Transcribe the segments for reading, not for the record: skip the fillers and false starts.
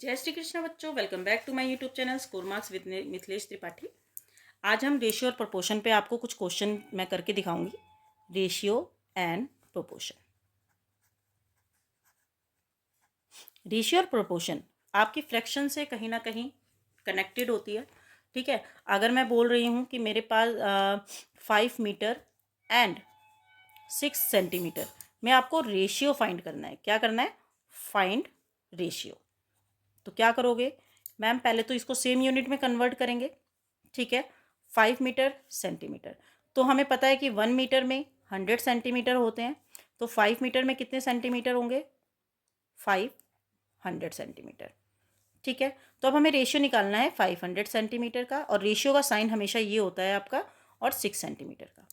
जय श्री कृष्ण बच्चों, welcome back to my YouTube channel score marks with Mithilesh Tripathi. आज हम रेशियो और प्रोपोर्शन पे आपको कुछ क्वेश्चन मैं करके दिखाऊंगी। Ratio and proportion. रेशियो और प्रोपोर्शन आपकी फ्रैक्शन से कहीं ना कहीं कनेक्टेड होती है। ठीक है, अगर मैं बोल रही हूँ कि मेरे पास 5 मीटर एंड 6 सेंटीमीटर में आपको रेशियो फाइंड करना है। क्या करना है? Find ratio. तो क्या करोगे मैम? पहले तो इसको सेम यूनिट में कन्वर्ट करेंगे। ठीक है, 5 मीटर सेंटीमीटर। तो हमें पता है कि 1 मीटर में 100 सेंटीमीटर होते हैं। तो 5 मीटर में कितने सेंटीमीटर होंगे? 500 सेंटीमीटर। ठीक है, तो अब हमें रेशियो निकालना है 500 सेंटीमीटर का, और रेशियो का साइन हमेशा ये होता है आपका, और 6 सेंटीमीटर का।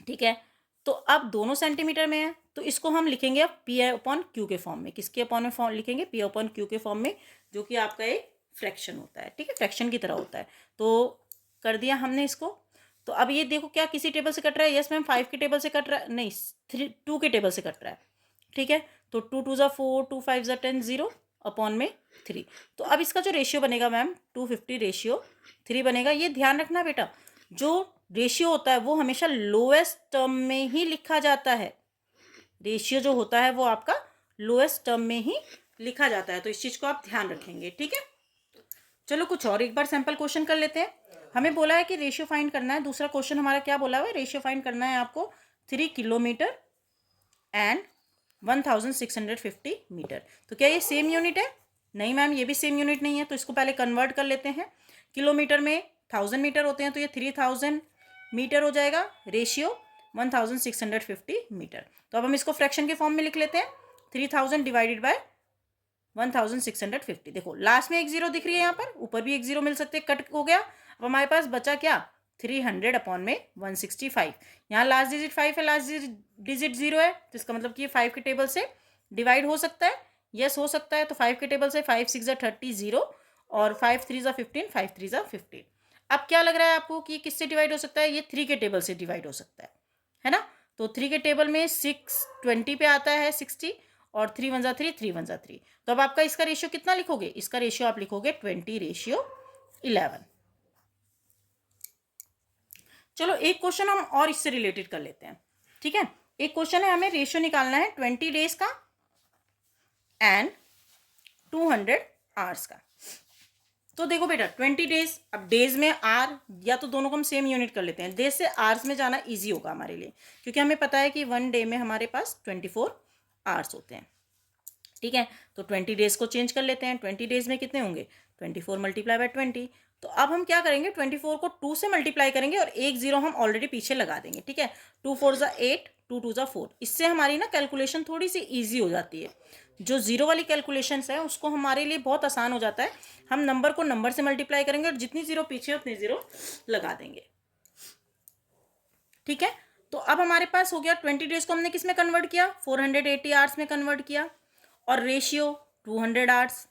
ठीक है, तो अब दोनों सेंटीमीटर में है, तो इसको हम लिखेंगे अब पी अपॉन क्यू के फॉर्म में। किसके अपॉन में फॉर्म लिखेंगे? पी अपॉन क्यू के फॉर्म में, जो कि आपका एक फ्रैक्शन होता है। ठीक है, फ्रैक्शन की तरह होता है। तो कर दिया हमने इसको। तो अब ये देखो, क्या किसी टेबल से कट रहा है? यस मैम, 5 के टेबल से कट रहा है, नहीं 2 के टेबल से कट रहा है। ठीक है, तो 2 2 ज़ा 4, 2 5 ज़ा 10, 0 अपॉन में 3। तो अब इसका जो रेशियो बनेगा मैम, 250 रेशियो 3 बनेगा। ये ध्यान रखना बेटा, जो रेशियो होता है वो हमेशा लोएस्ट टर्म में ही लिखा जाता है। रेशियो जो होता है वो आपका लोएस्ट टर्म में ही लिखा जाता है, तो इस चीज को आप ध्यान रखेंगे। ठीक है, चलो कुछ और एक बार सैंपल क्वेश्चन कर लेते हैं। हमें बोला है कि रेशियो फाइंड करना है। दूसरा क्वेश्चन हमारा क्या बोला हुआ है? रेशियो फाइंड करना है आपको 3 किलोमीटर एंड 1650 मीटर। तो क्या ये सेम यूनिट है? नहीं मैम, ये भी सेम यूनिट नहीं है। तो इसको पहले कन्वर्ट कर लेते हैं। किलोमीटर में 1000 मीटर होते हैं, तो ये 3000 मीटर हो जाएगा। Ratio 1650 metre. तो अब हम इसको फ्रैक्शन के फॉर्म में लिख लेते हैं। 3000 डिवाइडेड बाय 1650। देखो लास्ट में एक जीरो दिख रही है, यहाँ पर ऊपर भी एक जीरो मिल सकते हैं, कट हो गया। अब हमारे पास बचा क्या? 300 अपॉन में 165। यहाँ लास्ट डिजिट 5 है, लास्ट डिजिट 0 है, तो इसका मतलब कि ये 5 के टेबल से डिवाइड हो सकता है। यस, हो सकता है। तो 5 के टेबल से 5 6 30, 0, और 5 3 15, 5 3 15। अब क्या लग रहा है आपको कि किससे डिवाइड हो सकता है? ये 3 के टेबल से डिवाइड हो सकता है ना? तो 3 के टेबल में 6 20 पे आता है 60, और 3 1 3, 3 1 3। तो अब आपका इसका रेशियो कितना लिखोगे? इसका रेशियो आप लिखोगे 20 रेशियो 11। चलो एक क्वेश्चन हम और इससे रिलेटेड कर लेते हैं। ठीक है, एक क्वेश्चन है, हमें रेशियो निकालना है 20 डेज का एंड 200 आवर्स का। तो देखो बेटा, 20 डेज, अब डेज में आर, या तो दोनों को हम सेम यूनिट कर लेते हैं। डेज से आवर्स में जाना इजी होगा हमारे लिए, क्योंकि हमें पता है कि 1 डे में हमारे पास 24 आवर्स होते हैं। ठीक है, तो 20 डेज को चेंज कर लेते हैं। 20 डेज में कितने होंगे? 24 मल्टीप्लाई बाय 20। तो अब हम क्या करेंगे? 24 को 2 से मल्टीप्लाई करेंगे, और एक जीरो हम ऑलरेडी पीछे लगा देंगे। ठीक है, 2 4 ज़ा 8, 2 2 ज़ा 4। इससे हमारी ना कैलकुलेशन थोड़ी सी ईजी हो जाती है। जो जीरो वाली कैलकुलेशन है उसको हमारे लिए बहुत आसान हो जाता है। हम नंबर को नंबर से मल्टीप्लाई करेंगे, और जितनी जीरो पीछे उतनी जीरो लगा देंगे। ठीक है, तो अब हमारे पास हो गया 20 डेज को हमने किस में कन्वर्ट किया? 480 आवर्स में कन्वर्ट किया, और रेशियो 200 आवर्स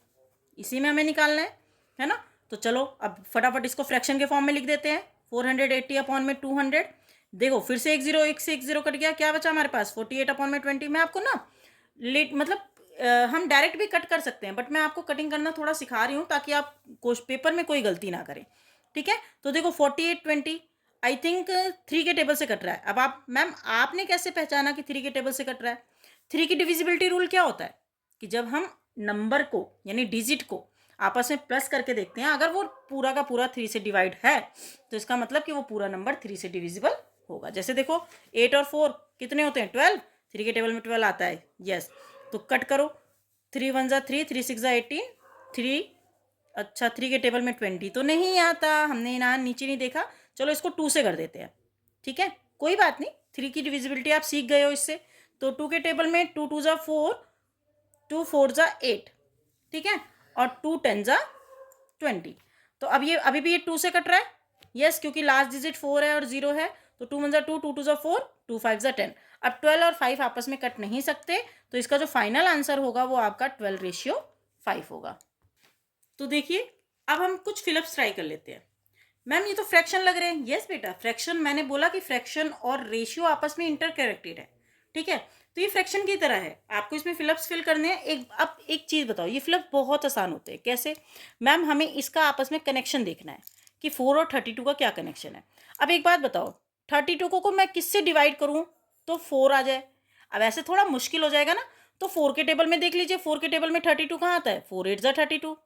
इसी में हमें निकालना है ना? तो चलो अब फटाफट इसको फ्रैक्शन के फॉर्म में लिख देते हैं। 480 अपॉन में 200। देखो फिर से एक जीरो, एक से एक जीरो कट गया, क्या बचा हमारे पास? 48 अपॉन में 20। मैं आपको ना लेट मतलब हम डायरेक्ट भी कट कर सकते हैं, बट मैं आपको कटिंग करना थोड़ा सिखा रही हूँ, ताकि आप पेपर में कोई गलती ना करें। ठीक है, तो देखो 48 20 आई थिंक 3 के टेबल से कट रहा है। अब आप मैम, आपने कैसे पहचाना कि 3 के टेबल से कट रहा है? 3 की डिविजिबिलिटी रूल क्या होता है कि जब हम नंबर को यानी डिजिट को आपस में प्लस करके देखते हैं, अगर वो पूरा का पूरा 3 से डिवाइड है, तो इसका मतलब कि वो पूरा नंबर 3 से डिविजिबल होगा। जैसे देखो 8 और 4 कितने होते हैं? 12। 3 के टेबल में 12 आता है। यस, तो कट करो। 3 1 ज़ा 3, 3 6 ज़ा 18, 3, अच्छा 3 के टेबल में 20 तो नहीं आता, हमने यहाँ नीचे नहीं देखा। चलो इसको 2 से कर देते हैं। ठीक है, कोई बात नहीं, 3 की डिविजिबिलिटी आप सीख गए हो इससे। तो 2 के टेबल में 2 2 ज़ा 4, 2 4 ज़ा 8। ठीक है, और 2 10 ज़ा 20। तो अब ये अभी भी ये 2 से कट रहा है। यस, क्योंकि लास्ट डिजिट 4 है और 0 है। तो 2 1 ज़ा 2, 2 2 ज़ा 4, 2 5 ज़ा 10। अब 12 और 5 आपस में कट नहीं सकते, तो इसका जो फाइनल आंसर होगा वो आपका 12 रेशियो 5 होगा। तो देखिए, अब हम कुछ फिलअप्स ट्राई कर लेते हैं। मैम ये तो फ्रैक्शन लग रहे हैं। यस बेटा, फ्रैक्शन, मैंने बोला कि फ्रैक्शन और रेशियो आपस में इंटर कनेक्टेड है। ठीक है, तो ये फ्रैक्शन की तरह है, आपको इसमें फिलअप्स फिल करने हैं। अब एक चीज़ बताओ, ये फिलअप बहुत आसान होते हैं। कैसे मैम? हमें इसका आपस में कनेक्शन देखना है कि 4 और 32 का क्या कनेक्शन है। अब एक बात बताओ, 32 को मैं किससे डिवाइड करूँ तो 4 आ जाए? अब ऐसे थोड़ा मुश्किल हो जाएगा ना, तो 4 के टेबल में देख लीजिए, 4 के टेबल में 32 कहाँ आता है? 4 8 जा 32,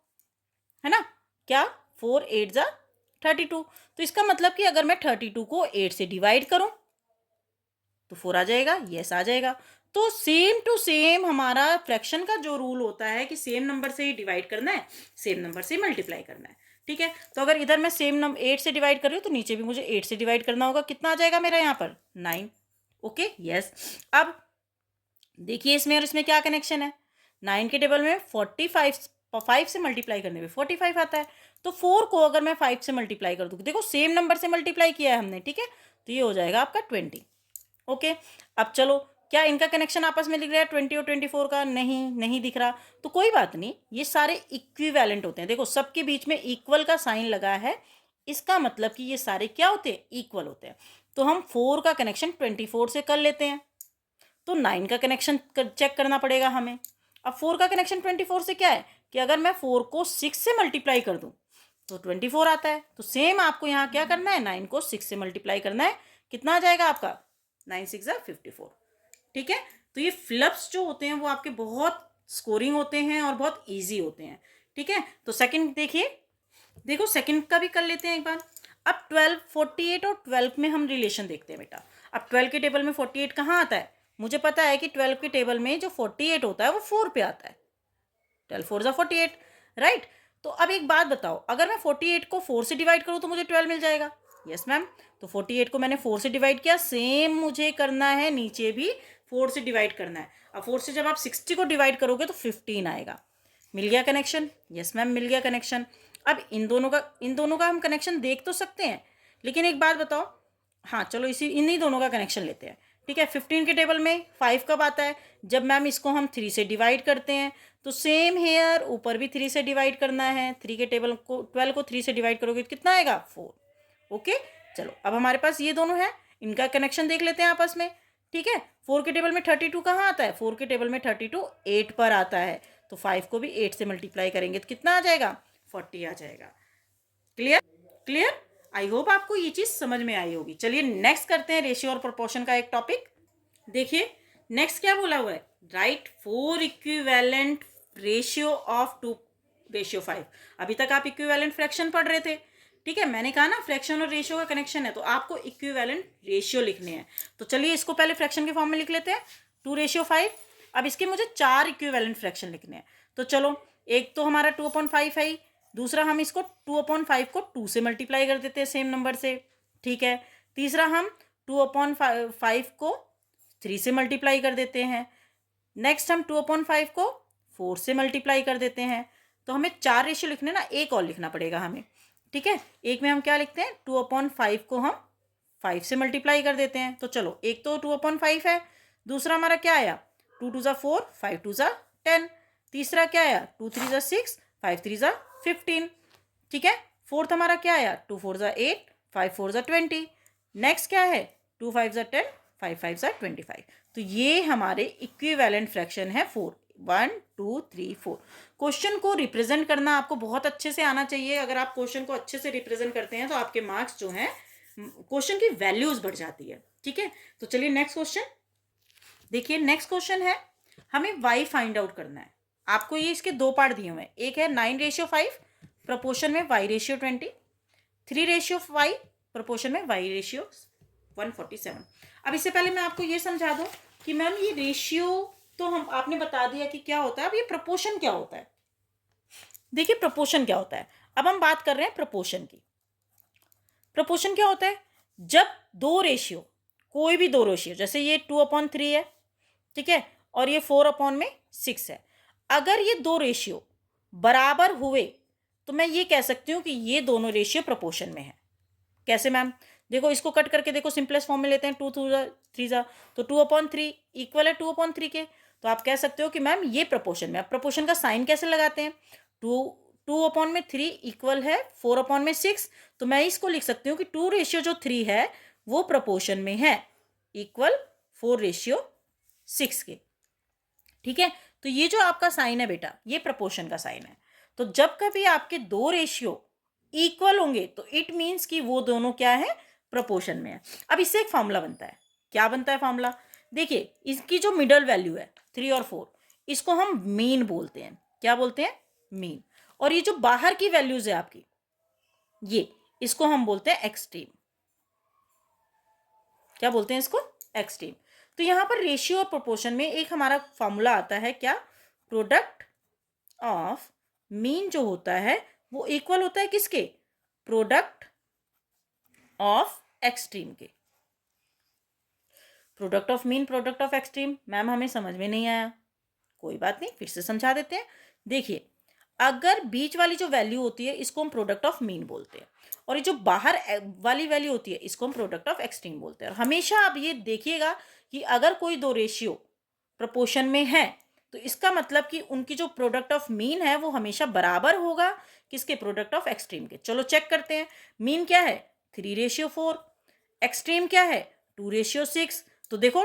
है ना? क्या 4 8 जा 32? तो इसका मतलब कि अगर मैं 32 को 8 से डिवाइड करूं तो 4 आ जाएगा, यस आ जाएगा। तो सेम टू सेम हमारा फ्रैक्शन का जो रूल होता है कि सेम नंबर से ही डिवाइड करना है, सेम नंबर से मल्टीप्लाई करना है। ठीक है, तो अगर इधर मैं सेम नंबर 8 से डिवाइड कर रही हूँ तो नीचे भी मुझे 8 से डिवाइड करना होगा। कितना आ जाएगा मेरा यहाँ पर? 9। Okay, yes. अब देखिए इसमें और इसमें क्या कनेक्शन है। 9 के टेबल में 45 5 से मल्टीप्लाई करने में 45 आता है, तो 4 को अगर मैं 5 से मल्टीप्लाई कर दूँ, देखो सेम नंबर से मल्टीप्लाई किया है हमने, ठीक है, तो ये हो जाएगा आपका 20। ओके, अब चलो, क्या इनका कनेक्शन आपस में दिख रहा है 20 और 24 का? नहीं दिख रहा, तो कोई बात नहीं, ये सारे इक्विवेलेंट होते हैं। देखो सबके बीच में इक्वल का साइन लगा है, इसका मतलब कि ये सारे क्या होते हैं? इक्वल होते हैं। तो हम 4 का कनेक्शन 24 से कर लेते हैं, तो 9 का कनेक्शन चेक करना पड़ेगा हमें। अब 4 का कनेक्शन 24 से क्या है कि अगर मैं 4 को 6 से मल्टीप्लाई कर दूं तो 24 आता है। तो सेम आपको यहाँ क्या करना है? 9 को 6 से मल्टीप्लाई करना है। कितना आ जाएगा आपका? 9 6 54। ठीक है, तो ये फ्लिप्स जो होते हैं वो आपके बहुत स्कोरिंग होते हैं और बहुत ईजी होते हैं। ठीक है, तो सेकंड देखिए, देखो सेकंड का भी कर लेते हैं एक बार। अब 12 48 और 12 में हम रिलेशन देखते हैं बेटा। अब 12 के टेबल में 48 कहाँ आता है? मुझे पता है कि 12 के टेबल में जो 48 होता है वो 4 पे आता है। 12 4 जा 48, राइट। तो अब एक बात बताओ, अगर मैं 48 को 4 से डिवाइड करूँ तो मुझे 12 मिल जाएगा। यस मैम, तो 48 को मैंने 4 से डिवाइड किया, सेम मुझे करना है नीचे भी 4 से डिवाइड करना है। अब 4 से जब आप 60 को डिवाइड करोगे तो 15 आएगा। मिल गया कनेक्शन? यस मैम, मिल गया कनेक्शन। अब इन दोनों का हम कनेक्शन देख तो सकते हैं, लेकिन एक बात बताओ, हाँ चलो इन्हीं दोनों का कनेक्शन लेते हैं। ठीक है, 15 के टेबल में 5 कब आता है? जब मैम इसको हम 3 से डिवाइड करते हैं। तो सेम हेयर ऊपर भी 3 से डिवाइड करना है। 3 के टेबल को 12 को 3 से डिवाइड करोगे तो कितना आएगा? 4। ओके, चलो अब हमारे पास ये दोनों है, इनका कनेक्शन देख लेते हैं आपस में। ठीक है, 4 के टेबल में 32 कहाँ आता है? 4 के टेबल में 32 8 पर आता है, तो 5 को भी 8 से मल्टीप्लाई करेंगे तो कितना आ जाएगा? 40 आ जाएगा। क्लियर? क्लियर? आई होप आपको ये चीज़ समझ में आई होगी। चलिए नेक्स्ट करते हैं रेशियो और प्रोपोर्शन का एक टॉपिक। देखिए नेक्स्ट क्या बोला हुआ है? Right 4 equivalent ratio of 2 ratio 5। अभी तक आप इक्विवेलेंट फ्रैक्शन पढ़ रहे थे। ठीक है, मैंने कहा ना फ्रैक्शन और रेशियो का कनेक्शन है, तो आपको इक्विवेलेंट रेशियो लिखने हैं। तो चलिए इसको पहले फ्रैक्शन के फॉर्म में लिख लेते हैं, 2:5। अब इसके मुझे 4 इक्विवेलेंट फ्रैक्शन लिखने हैं। तो चलो, एक तो हमारा 2/5 है, दूसरा हम इसको 2/5 को 2 से मल्टीप्लाई कर देते हैं सेम नंबर से। ठीक है, तीसरा हम 2/5 को 3 से मल्टीप्लाई कर देते हैं। नेक्स्ट हम 2/5 को 4 से मल्टीप्लाई कर देते हैं। तो हमें 4 रेशियो लिखने ना, एक और लिखना पड़ेगा हमें। ठीक है, एक में हम क्या लिखते हैं? 2/5 को हम 5 से मल्टीप्लाई कर देते हैं। तो चलो, एक तो 2/5 है, दूसरा हमारा क्या आया? 2 2 जा 4, 5 2 जा 10, तीसरा क्या आया? 2 3 जा 6, 5 3 जा 15। ठीक है, फोर्थ हमारा क्या आया? 2 4 जा 8, 5 4 जा 20। नेक्स्ट क्या है? 2 5 जा 10, 5 5 जा 25। तो ये हमारे इक्विवेलेंट फ्रैक्शन है 4, 1 2 3 4। क्वेश्चन को रिप्रेजेंट करना आपको बहुत अच्छे से आना चाहिए। अगर आप क्वेश्चन को अच्छे से रिप्रेजेंट करते हैं तो आपके मार्क्स जो हैं, क्वेश्चन की वैल्यूज बढ़ जाती है। ठीक है, तो चलिए नेक्स्ट क्वेश्चन देखिए। नेक्स्ट क्वेश्चन है, हमें y फाइंड आउट करना है। आपको ये इसके दो पार्ट दिए हुए हैं, एक है 9:5 प्रपोर्शन में y/20, 3:5 प्रपोर्शन में y/147। अब इससे पहले मैं आपको ये समझा दूं कि मैम ये रेशियो तो हम आपने बता दिया कि क्या होता है, अब ये प्रपोर्शन क्या होता है। देखिए प्रपोर्शन क्या होता है, अब हम बात कर रहे हैं प्रपोर्शन की। प्रपोर्शन क्या होता है? जब दो रेशियो, कोई भी दो रेशियो, जैसे ये 2/3 है, ठीक है, और ये 4/6 है, अगर ये दो रेशियो बराबर हुए तो मैं ये कह सकती हूँ कि ये दोनों रेशियो प्रपोर्शन में है। कैसे मैम? देखो इसको कट करके देखो, सिंपलेस्ट फॉर्म में लेते हैं, 2 2 जा 3 जा, तो 2/3 इक्वल है 2/3 के, तो आप कह सकते हो कि मैम ये प्रपोर्शन में। अब प्रपोर्शन का साइन कैसे लगाते हैं? 2/3 इक्वल है 4/6, तो मैं इसको लिख सकती हूँ कि 2 रेशियो जो 3 है वो प्रपोर्शन में है, इक्वल 4 रेशियो 6 के। ठीक है, तो ये जो आपका साइन है बेटा, ये प्रपोर्शन का साइन है। तो जब कभी आपके दो रेशियो इक्वल होंगे तो इट मीन्स कि वो दोनों क्या है, प्रपोर्शन में है। अब इससे एक फॉर्मूला बनता है। क्या बनता है फॉर्मूला? देखिए, इसकी जो मिडल वैल्यू है 3 और 4, इसको हम मीन बोलते हैं। क्या बोलते हैं? मीन। और ये जो बाहर की वैल्यूज है आपकी, ये इसको हम बोलते हैं एक्सट्रीम। क्या बोलते हैं इसको? एक्सट्रीम। तो यहां पर रेशियो और प्रोपोर्शन में एक हमारा फॉर्मूला आता है, क्या? प्रोडक्ट ऑफ मीन जो होता है वो इक्वल होता है किसके? प्रोडक्ट ऑफ एक्सट्रीम के। Product of mean, product of extreme. Ma'am हमें समझ में नहीं आया, कोई बात नहीं, फिर से समझा देते हैं। देखिए, अगर बीच वाली जो वैल्यू होती है इसको हम प्रोडक्ट ऑफ मीन बोलते हैं, और ये जो बाहर वाली वैल्यू होती है इसको हम प्रोडक्ट ऑफ एक्सट्रीम बोलते हैं। और हमेशा आप ये देखिएगा कि अगर कोई दो रेशियो प्रोपोर्शन में है तो इसका मतलब कि उनकी जो प्रोडक्ट ऑफ मीन है वो हमेशा बराबर होगा किसके? प्रोडक्ट ऑफ एक्सट्रीम के। चलो चेक करते हैं। मीन क्या है? 3:4। एक्सट्रीम क्या है? 2:6। तो देखो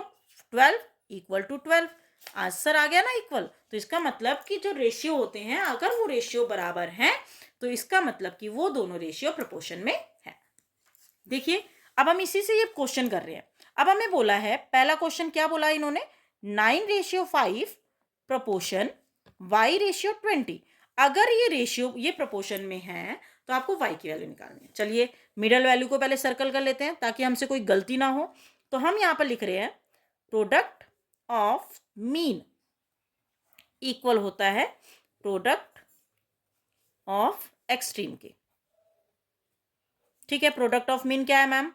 12 इक्वल टू 12, आंसर आ गया ना इक्वल। तो इसका मतलब कि जो रेशियो होते हैं अगर वो रेशियो बराबर हैं तो इसका मतलब कि वो दोनों रेशियो प्रोपोर्शन में है। देखिए, अब हम इसी से ये क्वेश्चन कर रहे हैं। अब हमें बोला है, पहला क्वेश्चन क्या बोला इन्होंने? 9:5 प्रोपोर्शन y:20। अगर ये रेशियो ये प्रोपोर्शन में है तो आपको y की वैल्यू निकालनी है। चलिए मिडल वैल्यू को पहले सर्कल कर लेते हैं ताकि हमसे कोई गलती ना हो। तो हम यहां पर लिख रहे हैं प्रोडक्ट ऑफ मीन इक्वल होता है प्रोडक्ट ऑफ एक्सट्रीम के। ठीक है, प्रोडक्ट ऑफ मीन क्या है ma'am?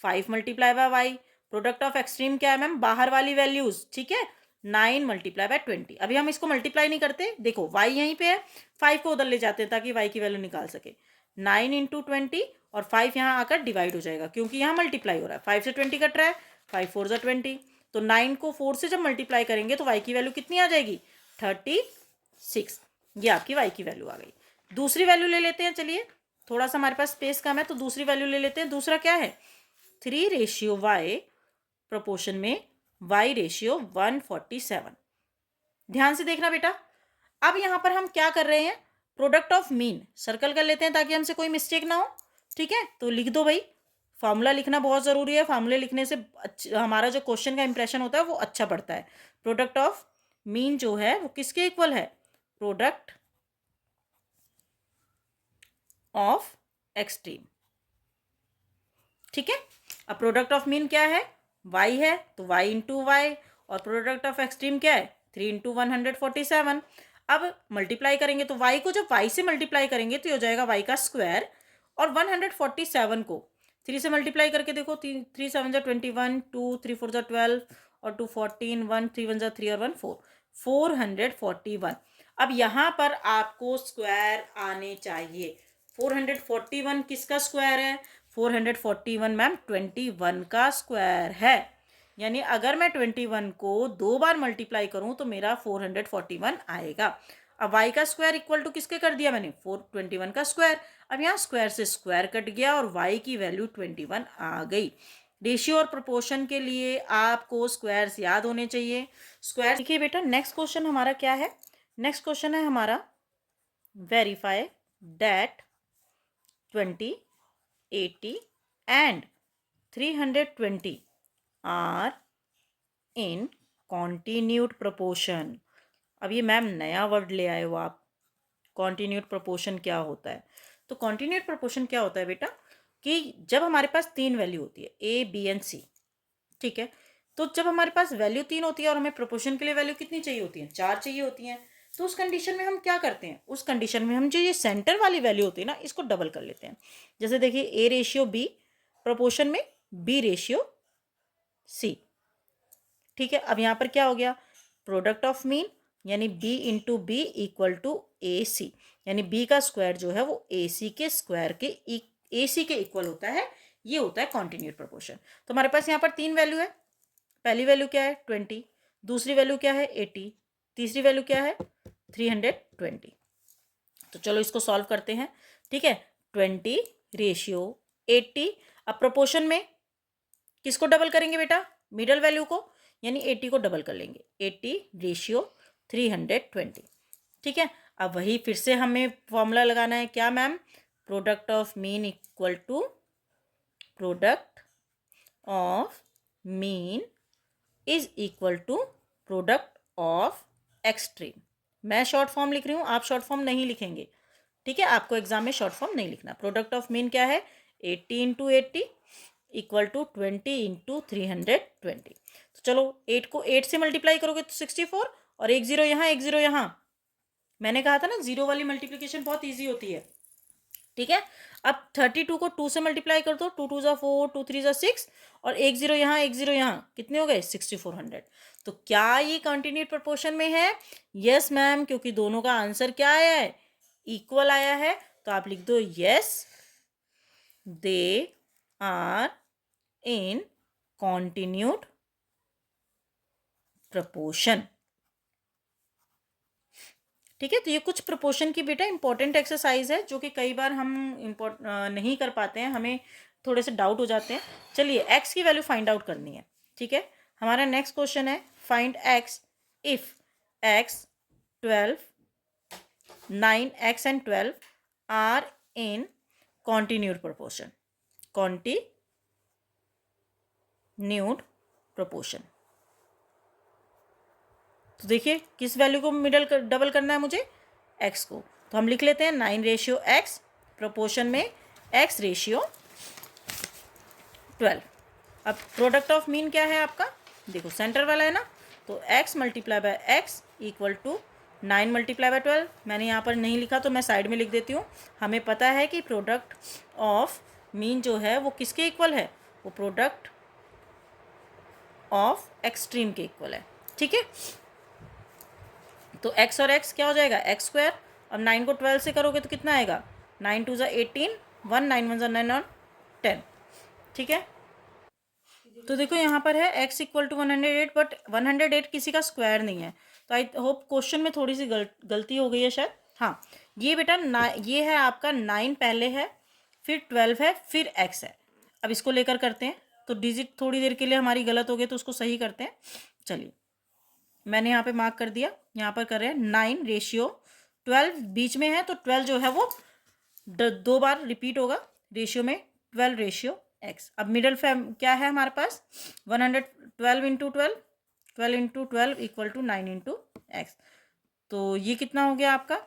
5 multiply by Y. Product of extreme क्या है मैम? बाहर वाली वैल्यूज। ठीक है, 9 मल्टीप्लाई बाय 20। अभी हम इसको मल्टीप्लाई नहीं करते, देखो y यहीं पे है, 5 को उधर ले जाते हैं ताकि y की वैल्यू निकाल सके। 9 इंटू 20 और 5 यहाँ आकर डिवाइड हो जाएगा क्योंकि यहाँ मल्टीप्लाई हो रहा है। 5 से 20 कट रहा है, 5 4 जा 20। तो 9 को 4 से जब मल्टीप्लाई करेंगे तो y की वैल्यू कितनी आ जाएगी? 36। ये आपकी y की वैल्यू आ गई। दूसरी वैल्यू ले लेते हैं। चलिए, थोड़ा सा हमारे पास स्पेस कम है तो दूसरी वैल्यू ले लेते हैं। दूसरा क्या है? 3:y प्रोपोर्शन में y:147। ध्यान से देखना बेटा। अब यहां पर हम क्या कर रहे हैं? प्रोडक्ट ऑफ मीन सर्कल कर लेते हैं ताकि हमसे कोई मिस्टेक ना हो। ठीक है, तो लिख दो भाई, फॉर्मूला लिखना बहुत जरूरी है। फॉर्मूले लिखने से हमारा जो क्वेश्चन का इंप्रेशन होता है वो अच्छा पड़ता है। प्रोडक्ट ऑफ मीन जो है वो किसके इक्वल है? Product of extreme. ठीक है, अब प्रोडक्ट ऑफ मीन क्या है? y है तो y इंटू वाई, और प्रोडक्ट ऑफ एक्सट्रीम क्या है? 3 इंटू 147। अब मल्टीप्लाई करेंगे तो y को जब y से मल्टीप्लाई करेंगे तो ये हो जाएगा y का स्क्वायर, और 147 को 3 से मल्टीप्लाई करके देखो, 3 7 जा 21, 2 3 4 जा 12, और 2 14, 1 3 1 जा 3 और 1 4, 441। अब यहाँ पर आपको स्क्वायर आने चाहिए। 441 किसका स्क्वायर है? 441 मैम 21 का स्क्वायर है। यानी अगर मैं 21 को 2 बार मल्टीप्लाई करूं तो मेरा 441 आएगा। अब y का स्क्वायर इक्वल टू किसके कर दिया मैंने? 421 का स्क्वायर। अब यहाँ स्क्वायर से स्क्वायर कट गया और y की वैल्यू 21 आ गई। रेशियो और प्रोपोर्शन के लिए आपको स्क्वायर्स याद होने चाहिए। स्क्वायर देखिए बेटा, नेक्स्ट क्वेश्चन हमारा क्या है? नेक्स्ट क्वेश्चन है हमारा, verify that 20, 80 and 320 are in continued proportion। अब ये मैम नया वर्ड ले आए हो आप, कॉन्टिन्यूड प्रोपोर्शन क्या होता है? तो कॉन्टिन्यूड प्रोपोर्शन क्या होता है बेटा कि जब हमारे पास 3 वैल्यू होती है ए बी एंड सी। ठीक है, तो जब हमारे पास वैल्यू 3 होती है और हमें प्रोपोर्शन के लिए वैल्यू कितनी चाहिए होती है? 4 चाहिए होती हैं। तो उस कंडीशन में हम क्या करते हैं? उस कंडीशन में हम जो ये सेंटर वाली वैल्यू होती है ना, इसको डबल कर लेते हैं। जैसे देखिए, ए रेशियो बी प्रोपोर्शन में बी रेशियो सी। ठीक है, अब यहाँ पर क्या हो गया? प्रोडक्ट ऑफ मीन यानी B into B equal to A C, यानी बी का स्क्वायर जो है वो ए सी के स्क्वायर के ए सी के इक्वल होता है। ये होता है कॉन्टिन्यूड प्रोपोर्शन। तो हमारे पास यहाँ पर 3 वैल्यू है। पहली वैल्यू क्या है? 20। दूसरी वैल्यू क्या है? 80। तीसरी वैल्यू क्या है? 320। तो चलो इसको सॉल्व करते हैं। ठीक है, 20 रेशियो 80। अब प्रोपोर्शन में किसको डबल करेंगे बेटा? मिडल वैल्यू को, यानी 80 को डबल कर लेंगे, 80 रेशियो 320। ठीक है, अब वही फिर से हमें फॉर्मूला लगाना है, क्या ma'am? Product of mean equal to product of mean is equal to product of extreme. मैं शॉर्ट फॉर्म लिख रही हूँ, आप शॉर्ट फॉर्म नहीं लिखेंगे। ठीक है, आपको एग्जाम में शॉर्ट फॉर्म नहीं लिखना। प्रोडक्ट ऑफ मीन क्या है? 80 इंटू 80 इक्वल टू 20 इंटू 320। तो चलो 8 को 8 से मल्टीप्लाई करोगे तो 64, और एक जीरो यहाँ, एक जीरो यहाँ। मैंने कहा था ना जीरो वाली मल्टीप्लिकेशन बहुत ईजी होती है। ठीक है, अब 32 को 2 से मल्टीप्लाई कर दो, 2 2 ज़ा 4, 2 3 ज़ा 6, और एक जीरो यहाँ, एक जीरो यहाँ, कितने हो गए? 6400। तो क्या ये कंटिन्यूड प्रोपोर्शन में है? यस मैम, क्योंकि दोनों का आंसर क्या आया है? इक्वल आया है। तो आप लिख दो yes they are in continued proportion. ठीक है, तो ये कुछ प्रपोर्शन की बेटा इंपॉर्टेंट एक्सरसाइज है जो कि कई बार हम नहीं कर पाते हैं, हमें थोड़े से डाउट हो जाते हैं। चलिए एक्स की वैल्यू फाइंड आउट करनी है। ठीक है, हमारा नेक्स्ट क्वेश्चन है find X if X 12, 9 X and 12 are in continued proportion. Continued proportion. तो देखिए किस वैल्यू को डबल करना है मुझे? एक्स को। तो हम लिख लेते हैं 9 रेशियो एक्स प्रोपोर्शन में एक्स रेशियो 12। अब प्रोडक्ट ऑफ मीन क्या है आपका? देखो सेंटर वाला है ना, तो x multiply by X equal to 9 multiply by 12। मैंने यहाँ पर नहीं लिखा तो मैं साइड में लिख देती हूँ। हमें पता है कि प्रोडक्ट ऑफ मीन जो है वो किसके इक्वल है? वो प्रोडक्ट ऑफ एक्सट्रीम के इक्वल है। ठीक है, तो x और x क्या हो जाएगा? X square. अब 9 को 12 से करोगे तो कितना आएगा? 9 2 ज़ा 18, 1 9 1 ज़ा 9 और 10। ठीक है, तो देखो यहाँ पर है x इक्वल टू 108, बट 108 किसी का स्क्वायर नहीं है। तो आई होप क्वेश्चन में थोड़ी सी गलती हो गई है शायद। हाँ, ये बेटा ये है आपका 9 पहले है, फिर 12 है, फिर x है। अब इसको लेकर करते हैं, तो डिजिट थोड़ी देर के लिए हमारी गलत हो गई तो उसको सही करते हैं। चलिए मैंने यहाँ पे मार्क कर दिया, यहाँ पर कर रहे हैं 9 रेशियो 12 बीच में है, तो 12 जो है वो 2 बार रिपीट होगा रेशियो में, 12 रेशियो एक्स। अब मिडल फैम क्या है हमारे पास? 112 into 12, 12 into 12 equal to 9 into X. तो ये कितना हो गया आपका?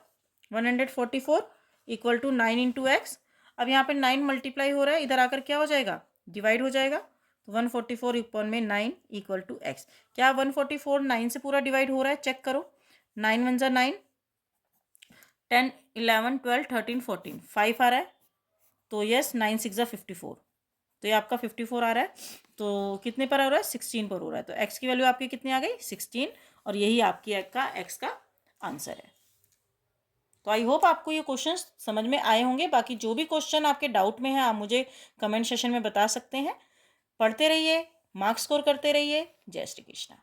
144 इक्वल टू 9 इंटू एक्स। अब यहाँ पे 9 मल्टीप्लाई हो रहा है, इधर आकर क्या हो जाएगा? डिवाइड हो जाएगा। तो 144 इक्वल में 9 इक्वल टू एक्स। क्या 144 9 से पूरा डिवाइड हो रहा है? चेक करो। 9 1 ज़ा 9, 10 11 12 13 14, 5 आ रहा है। तो यस 9 6 ज़ा 54, तो ये आपका 54 आ रहा है। तो कितने पर हो रहा है? 16 पर हो रहा है। तो एक्स की वैल्यू आपकी कितनी आ गई? 16, और यही आपकी एक्स का आंसर है। तो आई होप आपको ये क्वेश्चन समझ में आए होंगे। बाकी जो भी क्वेश्चन आपके डाउट में है आप मुझे कमेंट सेशन में बता सकते हैं। पढ़ते रहिए, मार्क्स स्कोर करते रहिए। जय श्री कृष्णा।